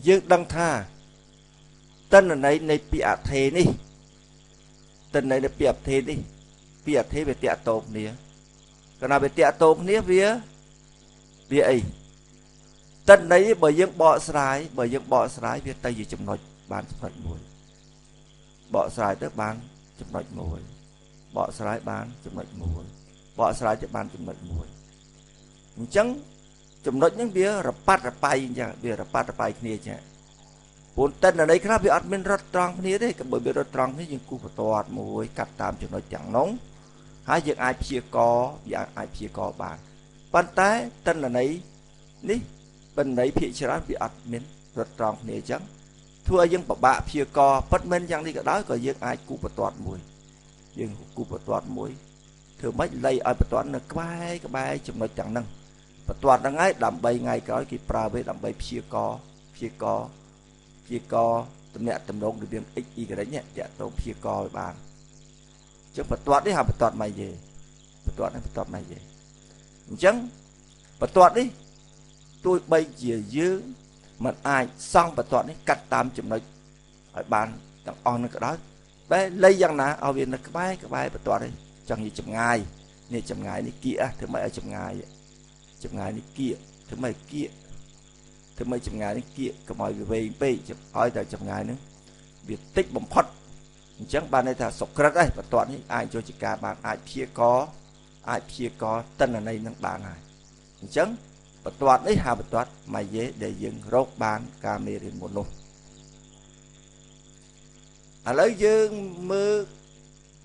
dương đăng tha tân là này bị ạt thế đi tân này là bị ạt thế đi bị ạt thế về tiệt tôm nè cái nào về tiệt tôm nè vía ấy tân đấy bởi dương bỏ sải về tay gì chấm nói bán chấm nói mùi bỏ sải tức bán chấm nói mùi bỏ sải bán chấm nói mùi bỏ sải tức bán chấm nói mùi chẳng chấm nói những vía rập bay nha vía rập bay kia chứ bốn tân ở đây khác bị admin rất tròn kia đấy bởi vì rất tròn thế nhưng cụ phải toát mùi cắt tam chấm nói chẳng nóng hai việc ai chia co việc ai chia co bán ban tay tân là này ní bên đấy phía trước bị admin rất tròn kia chẳng thua dân bạ chia co bất minh chẳng đi cả đó còn dân ai cụ phải toát mùi dân cụ phải toát mùi thường mấy lây ai phải toát là cái bài chấm nói chẳng năng và toát đang ấy làm bay ngày cái kịp pra với làm bay chia co tụi mẹ tụi đông được việc x cái đấy nhẹ dạ tôi chia co với bạn chứ phải toát đi học phải toát mày về phải toát mày về chẳng phải toát đi tôi bây giờ dưới mà ai xong phải toát đi cắt tam chấm nói hỏi bạn đang on cái đó bé lấy dân nè ở viện là cái bài phải toát đi chẳng như chấm ngày này kia thứ mấy ở chấm ngày này kia thứ mấy kia thứ mấy chấm ngày này kia có mọi người về chụp hỏi tại chấm ngày nữa việc tích bấm phật chẳng bạn này là sọc rất đấy và toàn những ai cho chị cả bạn ai chia có tân là này năng bạn này chẳng và toàn đấy hà và toàn mà dễ để dừng rốt bán camera một lúc lấy dương mưa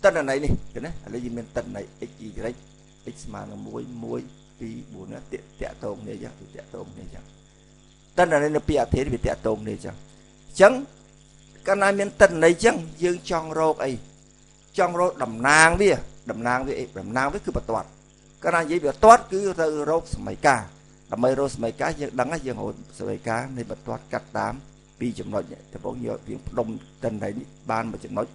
tân là này nè cái này lấy gì mình tân này x gì đấy x mà nó muối vì buồn nó tiệt tôm này chứ tiệt tôm này chứ tân là này nó bịa thế thì tiệt tôm này chứ chẳng cái này mình tân này chẳng dương trong rô đầm nang với cứ bật toát cái này dễ bị toát cứ rô mấy cá đầm mấy rô mấy cá nhưng đắng dương hồi mấy cá nên bật toát cắt tám vì chấm nói thì bao nhiêu tiếng đông tân này ban mà chấm nói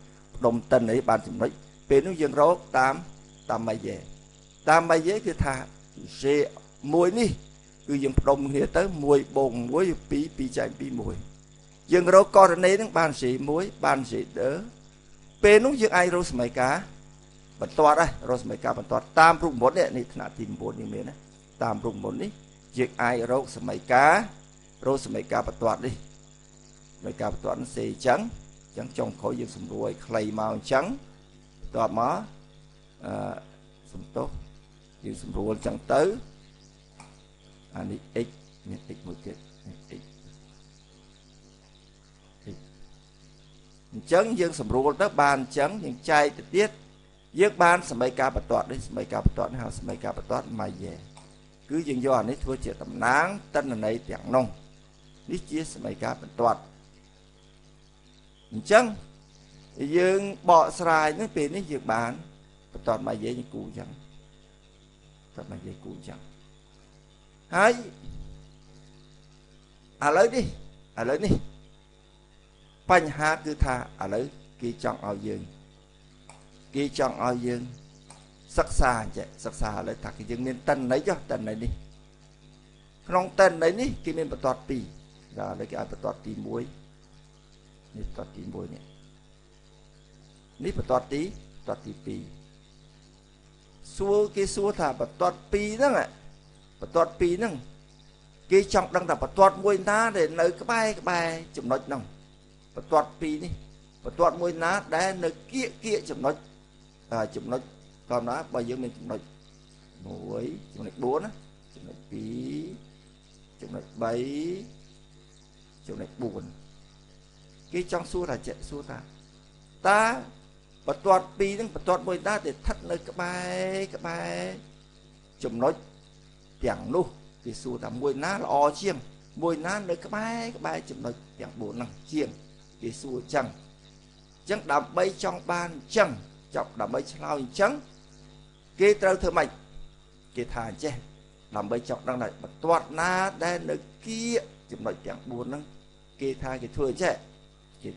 đông tân ấy ban chấm nói về nó dương rô tám mấy dễ cứ thà sẽ muối đi cứ dương đông thì tới muối bồn muối pi chạy pi muối dương rô con này nó ban sĩ muối ban sĩ đỡ về nó dương ai rô mấy cá bật toát đây rô mấy cá bật toát tam rung bốn đấy này thà tìm bốn như thế này tam rung bốn đi dương ai rô mấy cá bật toát đi mấy cá bật toát nó xì trắng trong khối dương sầm ruồi clay màu trắng toát má sầm tốt dương sầm ruồi trắng tới anh đi x một cái chấn dương sầm ruồi tới bàn chấn những chai tiết dương ban sầm mấy cá bật toát đấy mấy cá bật toát hào mấy cá bật toát mà về cứ dương do này thua chuyện tầm nắng tân là này tiếng nông nít chia mấy cá bật toát chăng dương bỏ xài nó về nó dương bán toàn mà dễ như cũ chẳng toàn mà dễ cũ chẳng hay lấy đi bánh ha cứ tha lấy kỳ chọn ao dương sắc xa lấy thật cái dương nên tân lấy cho tân này đi không tân đấy đi cái nên bật toát pi ra lấy cái ai bật toát tí muối nít toát tí muối này nít bật toát tí pi xua thả bật toát pi đó ạ bật toát pi đó cái trong đang tập bật toát muối ná để nơi cái bài chụp nói nông bật toát pi đi bật toát muối ná để nơi kia chụp nói còn đó bây giờ mình chụp nói muối chụp nói 4 á chụp nói pi chụp nói 7 chụp nói 4 cái trong xua là chạy xua ta bật toát pi nó bật toát muối ná để thắt nơi cái bài chụp nói tiếng luôn cái xua ta muối ná là o chiêng muối ná nơi cái bài chụp nói tiếng 4 năng chiêng cái xua chẳng đầm bay trong ban chẳng chọc đầm bay lao chẳng cái trâu thơ mạnh cái thà che đầm bay chọc đang lại bật toát ná đen nơi kia chụp nói tiếng 4 năng cái thà cái thua che cái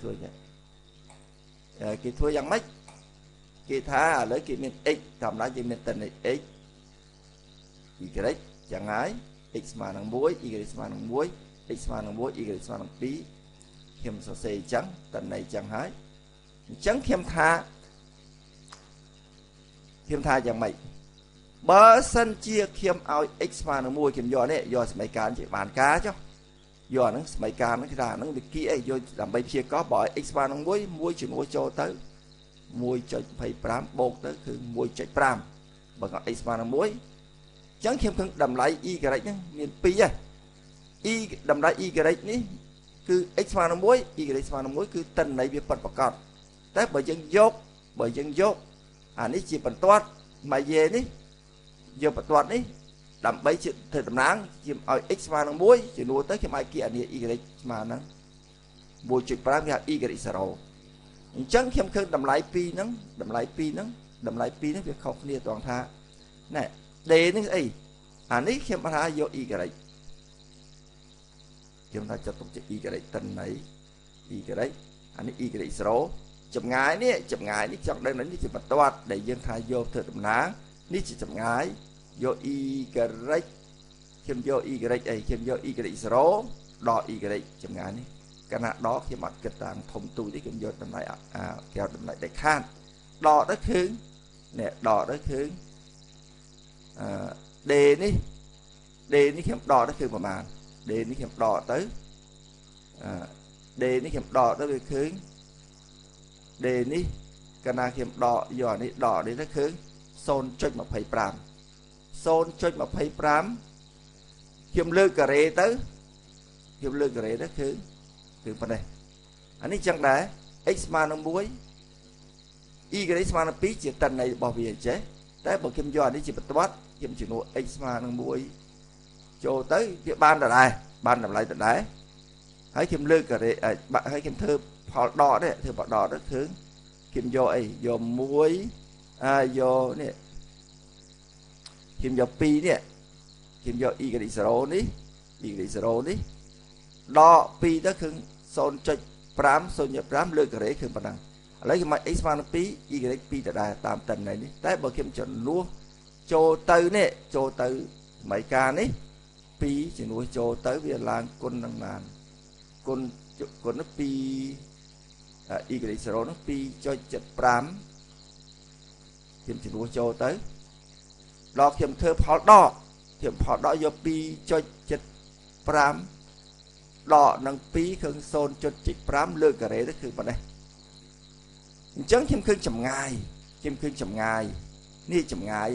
thua chẳng mấy cái thà lấy cái miền x thầm lại cái miền tần này x y chẳng ái x mà năng muối y mà năng muối x ស្មើនឹង1 y ស្មើនឹង2ខ្ញុំសរសេរអញ្ចឹងតន័យអញ្ចឹងហើយអញ្ចឹងខ្ញុំថាយ៉ាងម៉េចបើសិនជាខ្ញុំឲ្យ x ស្មើនឹង1ខ្ញុំយកនេះយកសមីការជាបានការចុះយកអាហ្នឹងសមីការហ្នឹងគេថាអាហ្នឹងវាគីអីយកដើម្បីព្យាករបើឲ្យ x ស្មើនឹង1 1ជាមួយចូលទៅ 1.25 បូកទៅគឺ 1.5 បើក x ស្មើនឹង1អញ្ចឹងខ្ញុំឃើញតម្លៃ y ហ្នឹងមាន2ហើយ y តម្លៃ y នេះគឺ x ស្មើនឹង1 y ស្មើនឹង1គឺតិន័យវាពិតប្រាកដតែបើយើងយកអានេះជាបន្ទាត់មកយេនេះយកបន្ទាត់នេះដើម្បីធ្វើតំណាងជាឲ្យ x ស្មើនឹង1ជំនួសទៅខ្ញុំអាចគីអានេះ y ស្មើនឹង 1.5 គេហៅ y 0 អញ្ចឹងខ្ញុំឃើញតម្លៃ2ហ្នឹងវាខុសគ្នាត្រង់ថាណែ d នេះស្អីអានេះខ្ញុំថាយក y ខ្ញុំថាចាត់ទុកជា y តិន័យ y អានេះ y 0ចម្ងាយនេះចង់ដឹងនេះជាបន្ទាត់ដែលយើងថាយកធ្វើតំណាងនេះជាចម្ងាយយក y ខ្ញុំយក y អីខ្ញុំយក y 0ដក y ចម្ងាយនេះកាលណាដកខ្ញុំអត់គិតតាមធំទូចទេខ្ញុំយកតម្លៃគេហៅតម្លៃដែលខាតដកទៅឃើញនេះដកទៅឃើញd នេះខ្ញុំដកទៅគឺប្រហែល d នេះខ្ញុំដកទៅវាឃើញ d នេះកាលណាខ្ញុំដកយកនេះដកនេះទៅឃើញ 0.25 ខ្ញុំលើកការ៉េទៅគឺប៉ុណ្ណេះអានេះចឹងដែរ x ស្មើនឹង1 y ស្មើនឹង2ជាតិន័យរបស់វាអញ្ចេះតែបើខ្ញុំយកអានេះជាបន្ទាត់ខ្ញុំជំនួស x ស្មើនឹង1ចូលទៅវាបានដដែលបានតម្លៃដដែលហើយខ្ញុំលើកការ៉េហើយខ្ញុំធ្វើផលដកនេះធ្វើបដកទៅឃើញខ្ញុំយកអីយក1យកនេះខ្ញុំយក2នេះខ្ញុំយក y 0នេះ y 0នេះដក2ទៅគឺ 0.5 លើការ៉េគឺប៉ុណ្ណឹងឥឡូវខ្ញុំមក x ស្មើនឹង2 y 2ដដែលតាមតិន័យនេះតែបើខ្ញុំចំនួនចូលទៅសម័យកាលនេះ2ចំនួនចូលទៅវាឡើងគុណនឹងបានគុណនឹង2 y 0នឹង 2.75 ខ្ញុំចំនួនចូលទៅដល់ខ្ញុំធ្វើផលដកយក 2.75 ដកនឹង2គឺ 0.5 លើការ៉េទៅគឺប៉ុណ្ណេះអញ្ចឹងខ្ញុំឃើញចម្ងាយនេះចម្ងាយ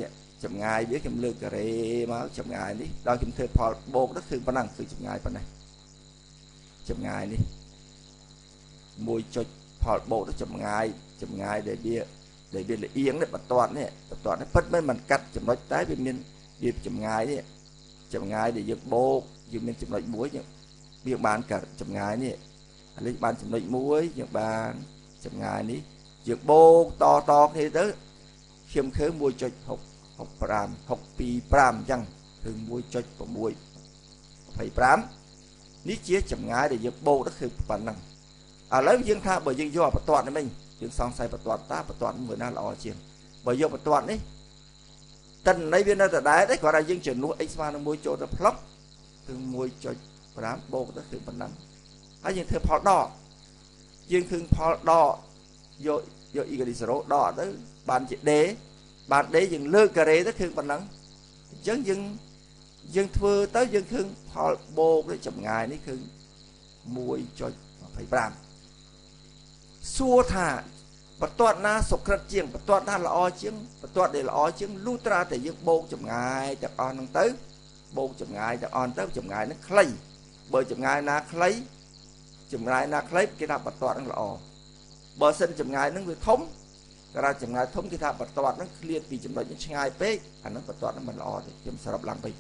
វាខ្ញុំលើកការ៉េមកចម្ងាយនេះដល់ខ្ញុំធ្វើផលបូកទៅគឺប៉ុណ្ណឹងគឺចម្ងាយប៉ុណ្ណេះចម្ងាយនេះ1.ផលបូកទៅចម្ងាយដែលវាលៀងនេះបន្ទាត់នេះពិតមិនកាត់ចំណុចតែវាមានវាចម្ងាយនេះចម្ងាយដែលយើងបូកយើងមានចំណុចមួយវាបានកាត់ចម្ងាយនេះឥឡូវបានចំណុចមួយយើងបានចម្ងាយនេះយើងបូកតគ្នាទៅខ្ញុំឃើញ 1.625 អញ្ចឹងគឺ 1.625 នេះជាចម្ងាយដែលយើងបូកទៅគឺប៉ុណ្ណឹងឥឡូវយើងថាបើយើងយកបន្ទាត់នេះវិញយើងសង្ស័យបន្ទាត់បន្ទាត់មួយណាល្អជាងបើយកបន្ទាត់នេះតិន័យវានៅដដែលទេគ្រាន់តែយើងចំនួន x ស្មើនឹង1ចូលទៅផ្លុកគឺ 1.5 បូកទៅគឺប៉ុណ្ណឹងហើយយើងធ្វើផលដកយើងឃើញផលដកយក y 0ដកទៅបានជា d យើងលើកការ៉េទៅគឺប៉ុណ្ណឹងអញ្ចឹងយើងធ្វើទៅយើងឃើញផលបូកទៅចម្ងាយនេះគឺ 1.25 សួរថាបន្ទាត់ណាសុក្រិតជាងបន្ទាត់ណាល្អជាងបន្ទាត់ដែលល្អជាងលុះត្រាតែយើងបូកចម្ងាយទាំងអស់ហ្នឹងទៅបូកចម្ងាយទាំងអស់ទៅចម្ងាយហ្នឹងខ្លីបើចម្ងាយណាខ្លីគេថាបន្ទាត់ហ្នឹងល្អបើសិនចម្ងាយហ្នឹងវាធំគេថាចម្ងាយធំគេថាបន្ទាត់ហ្នឹងឃ្លាតពីចំណុចឆ្ងាយពេកអាហ្នឹងបន្ទាត់ហ្នឹងមិនល្អទេខ្ញុំសរុបឡើងវិញ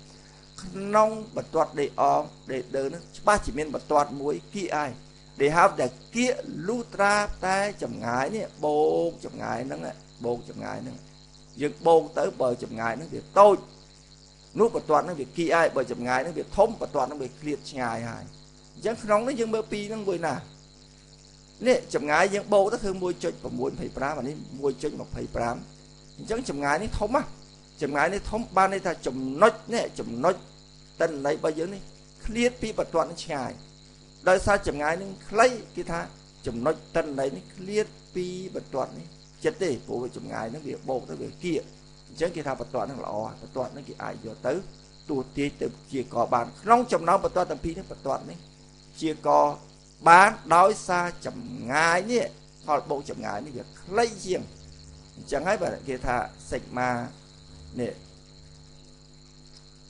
ក្នុងបន្ទាត់ D ហ្នឹងច្បាស់ជាមានបន្ទាត់មួយគីអាយthey have ដែលគៀកលុះត្រាតែចម្ងាយនេះបូកចម្ងាយហ្នឹងយើងបូកទៅបើចម្ងាយហ្នឹងវាតូចនោះបន្ទាត់ហ្នឹងវាគីអាយបើចម្ងាយហ្នឹងវាធំបន្ទាត់ហ្នឹងវាឃ្លាតឆ្ងាយហើយអញ្ចឹងក្នុងនេះយើងមើលពីរហ្នឹងមួយណានេះចម្ងាយយើងបូកទៅគឺ 1.625 អានេះ 1.25 អញ្ចឹងចម្ងាយនេះធំចម្ងាយនេះធំបានន័យថាចំណុចតិន័យរបស់យើងនេះ เครียดពីបតនឆ្ងាយដោយសារចម្ងាយនឹងខ្លីគេថាចំណុចតិននេះเครียดពីបតននេះចិត្តទេព្រោះចម្ងាយនឹងវាបោកទៅវាគៀអញ្ចឹងគេថាបតននឹងល្អបតននឹងគេអាចយកទៅទួទាយទៅជាកបានក្នុងចំណោមបតនទាំងពីរនេះបតននេះជាកបានដោយសារចម្ងាយនេះផលបោកចម្ងាយនេះវាខ្លីជាងអញ្ចឹងហើយបាទគេថាសិក្មានេះ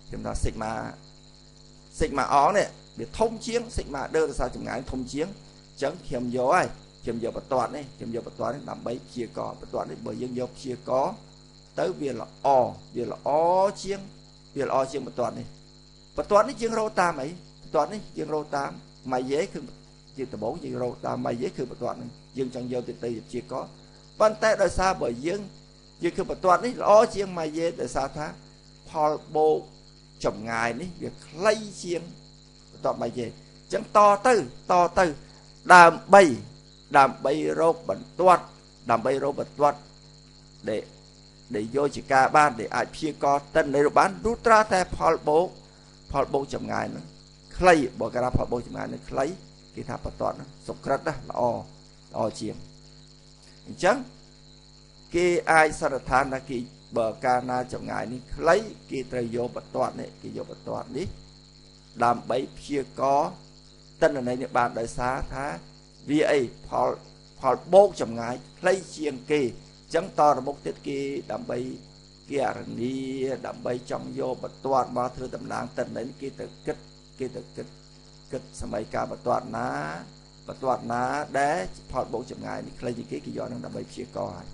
ខ្ញុំថាសិក្មាអនេះវាធំជាងសិក្មាដឺដោយសារចម្ងាយធំជាងអញ្ចឹងខ្ញុំយកហើយខ្ញុំយកបតននេះដើម្បីព្យាករបតននេះបើយើងយកព្យាករទៅវាល្អជាងបតននេះយើងរកតាមអីបតននេះយើងរកតាមម៉ាយេគឺជាដំបូងយើងរកតាមម៉ាយេគឺបតននេះយើងចង់យកទៅព្យាករប៉ុន្តែដោយសារបើយើងគឺបតននេះល្អជាងម៉ាយេដោយសារថាផលបូកចម្ងាយនេះវាខ្លីជាងបតនម៉ាយេអញ្ចឹងតទៅដើម្បីរកបន្ទាត់ដែលយកជាការបានដែលអាចព្យាករតិននៃរបានលុត្រាតែផលបូកចម្ងាយហ្នឹងខ្លីបើកាលផលបូកចម្ងាយហ្នឹងខ្លីគេថាបតនសុក្រិតណាល្អជាងអញ្ចឹងគេអាចសន្និដ្ឋានថាគេបើកាលណាចម្ងាយនេះខ្លីគេត្រូវយកបតននេះដើម្បីព្យាករតិនន័យនេះបានដោយសារថាវាអីផលបូកចម្ងាយខ្លីជាងគេអញ្ចឹងតរមុខទៀតគេដើម្បីគេអរនីដើម្បីចង់យកបតនមកធ្វើតំណាងតិនន័យគេទៅគិតសម័យកាលបតនណាដែលផលបូកចម្ងាយនេះខ្លីជាងគេយកនឹងដើម្បីព្យាករហើយ